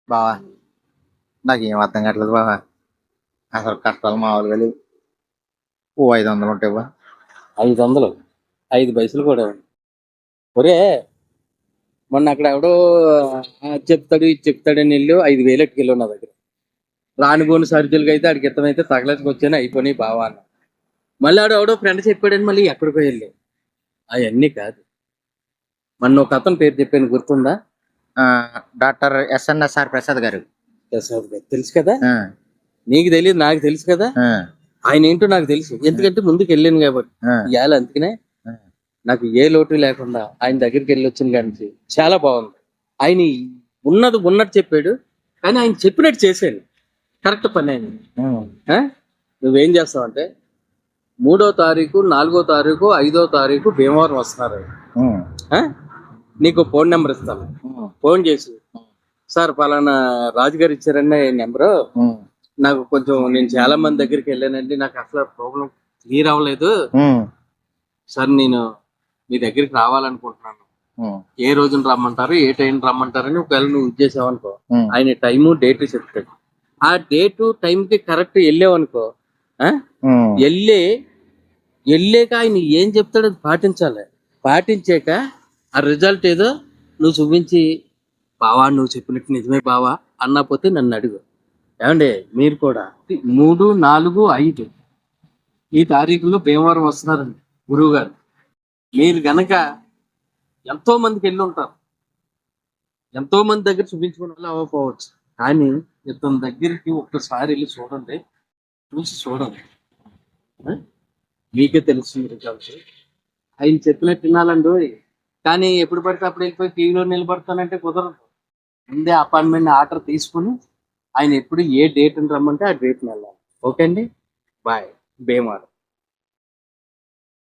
బావా నాకేం అర్థం కావట్లేదు బావా. అసలు కష్టాలు మామూలుగా లేవు. ఓ 500 ఉంటాయి బా. 500, 5 పైసలు కూడా. ఒరే, మొన్న అక్కడ ఎవడో అది చెప్తాడు ఇది చెప్తాడని వెళ్ళి 5,000 ఎట్టుకెళ్ళి నా దగ్గర. రానిపోని సర్జులకి అయితే ఆడికి ఇత్తమైతే తగలేసుకొచ్చాను అయిపోయినాయి బావా అన్న. మళ్ళీ ఆడు ఎవడో ఫ్రెండ్ చెప్పాడని మళ్ళీ ఎక్కడికో వెళ్ళి అవన్నీ కాదు. మొన్న ఒక అతని పేరు చెప్పాను గుర్తుందా? డాక్టర్ ఎస్ఎన్ఎస్ఆర్ ప్రసాద్ గారు. ప్రసాద్ గారు తెలుసు కదా. ఆ, నీకు తెలియదు నాకు తెలుసు కదా. ఆ, ఆయన ఏంటో నాకు తెలుసు, ఎందుకంటే ముందుకు వెళ్ళాను కాబట్టి. ఆ, ఇవాళ అందుకనే ఆ. నాకు ఏ లోటు లేకుండా ఆయన దగ్గరికి వెళ్ళి వచ్చిన కానీ చాలా బాగుంది. ఆయన ఉన్నది ఉన్నట్టు చెప్పాడు, కానీ ఆయన చెప్పినట్టు చేశాను. కరెక్ట్ పని ఆయన. ఆ? నువ్వేం చేస్తావంటే 3వ తారీఖు, 4వ తారీఖు, 5వ తారీఖు భీమవరం వస్తున్నారు. ఆ? నీకు ఫోన్ నెంబర్ ఇస్తాను. ఫోన్ చేసి, సార్ పలానా రాజుగారు ఇచ్చారన్న నెంబరు, నాకు కొంచెం నేను చాలా మంది దగ్గరికి వెళ్ళానండి, నాకు అసలు ప్రాబ్లం క్లియర్ అవ్వలేదు సార్, నేను మీ దగ్గరికి రావాలనుకుంటున్నాను, ఏ రోజున రమ్మంటారు ఏ టైం రమ్మంటారని ఒకవేళ నువ్వు ఇచ్చేసావనుకో, ఆయన టైము డేట్ చెప్తాడు. ఆ డేటు టైంకి కరెక్ట్ వెళ్ళావనుకో, వెళ్ళాక ఆయన ఏం చెప్తాడో అది పాటించాలి. పాటించాక ఆ రిజల్ట్ ఏదో నువ్వు చూపించి, బావా నువ్వు చెప్పినట్టు నిజమే బావా అన్నపోతే నన్ను అడుగు. ఏమండి మీరు కూడా 3, 4, 5 ఈ తారీఖుల్లో భీమవరం వస్తున్నారండి గురువు గారు. మీరు గనక ఎంతో మందికి వెళ్ళి ఉంటారు, ఎంతో మంది దగ్గర చూపించుకునే వాళ్ళు అవ్వకపోవచ్చు, కానీ ఇతని దగ్గరికి ఒక్కసారి వెళ్ళి చూడండి, చూడండి, ఆ? మీకే తెలుస్తుంది రిజల్ట్స్. ఆయన చెప్పినట్టు వినాలండి. కానీ ఎప్పుడు పడితే అప్పుడు వెళ్ళిపోయి టీవీలో నిలబడతానంటే కుదరదు. ముందే అపాయింట్మెంట్ ఆర్డర్ తీసుకుని ఆయన ఎప్పుడు ఏ డేట్ అని రమ్మంటే ఆ డేట్ని వెళ్ళాలి. ఓకే అండి, బాయ్. భీమవరం.